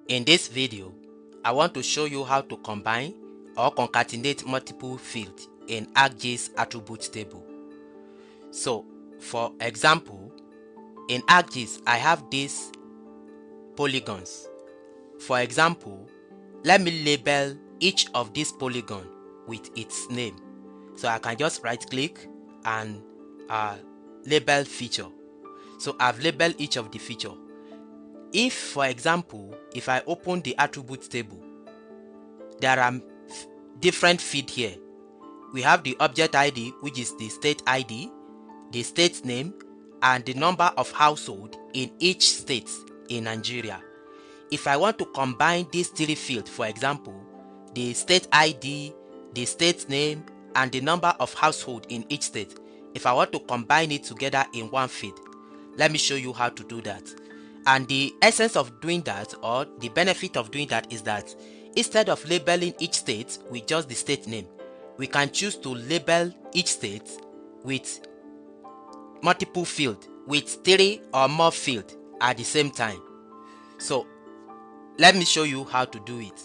In this video, I want to show you how to combine or concatenate multiple fields in ArcGIS attribute table. So, for example, in ArcGIS, I have these polygons. For example, let me label each of these polygons with its name. So I can just right click and label feature. So I've labeled each of the feature. If, for example, if I open the attributes table, there are different fields here. We have the object ID, which is the state ID, the state name, and the number of household in each state in Nigeria. If I want to combine these three fields, for example, the state ID, the state name, and the number of household in each state, if I want to combine it together in one field, let me show you how to do that. And the essence of doing that, or the benefit of doing that, is that instead of labeling each state with just the state name, we can choose to label each state with multiple fields, with 3 or more fields at the same time. So let me show you how to do it.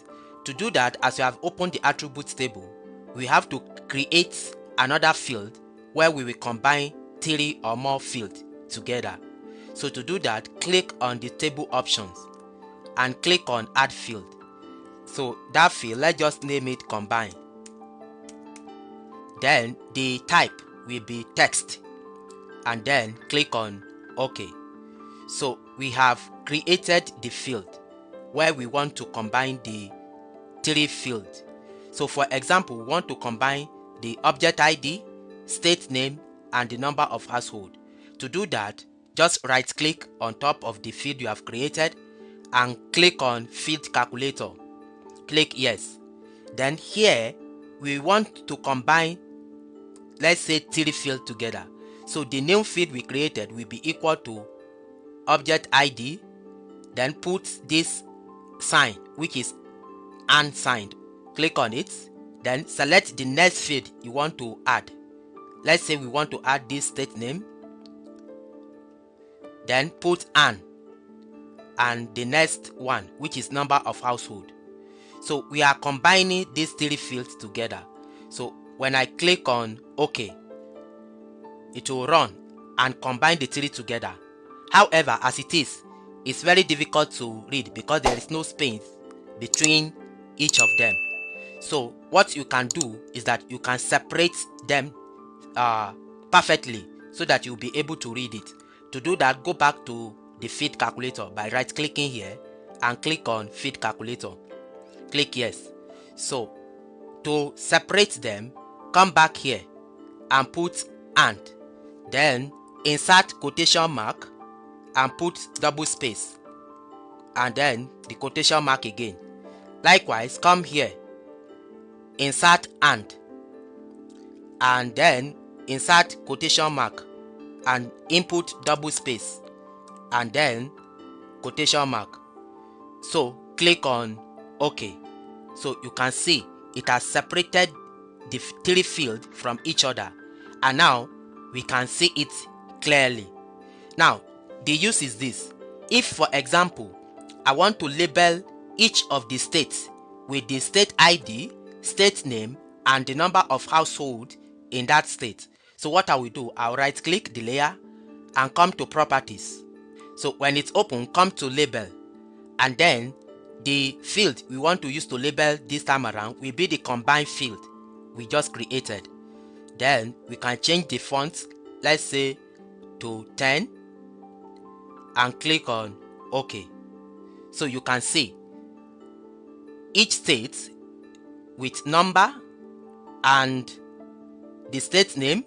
To do that, as we have opened the attributes table, we have to create another field where we will combine 3 or more fields together. So to do that, click on the table options and click on add field. So that field, let's just name it combine. Then the type will be text, and then click on OK. So we have created the field where we want to combine the 3 fields. So for example, we want to combine the object ID, state name, and the number of household. To do that, just right click on top of the field you have created and click on field calculator. Click yes. Then here we want to combine, let's say, 3 fields together. So the name field we created will be equal to object ID, then put this sign, which is unsigned. Click on it, then select the next field you want to add. Let's say we want to add this state name, then put and the next one, which is number of household. So we are combining these 3 fields together. So when I click on OK, it will run and combine the 3 together. However, as it is, it's very difficult to read because there is no space between each of them. So what you can do is that you can separate them perfectly so that you'll be able to read it. To do that, go back to the field calculator by right clicking here and click on field calculator. Click yes. So to separate them, come back here and put and, then insert quotation mark and put double space, and then the quotation mark again. Likewise, come here, insert and then insert quotation mark and input double space, and then quotation mark. So click on OK. So you can see it has separated the 3 fields from each other, and now we can see it clearly. Now the use is this: if, for example, I want to label each of the states with the state ID, state name, and the number of household in that state, so what I will do, I'll right click the layer and come to properties. So when it's open, come to label, and then the field we want to use to label this time around will be the combined field we just created. Then we can change the font, let's say to 10, and click on OK. So you can see each state with number and the state name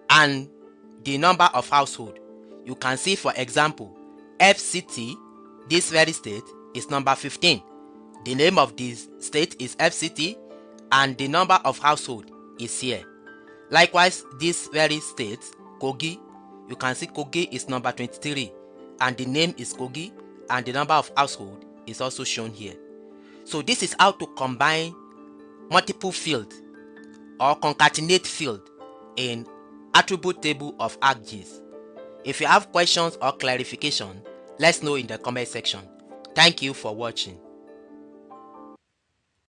and the number of household. You can see, for example, FCT, this very state, is number 15. The name of this state is FCT and the number of household is here. Likewise, this very state, Kogi, you can see Kogi is number 23 and the name is Kogi and the number of household is also shown here. So this is how to combine multiple fields or concatenate field in attribute table of ArcGIS. If you have questions or clarification, let's know in the comment section. Thank you for watching.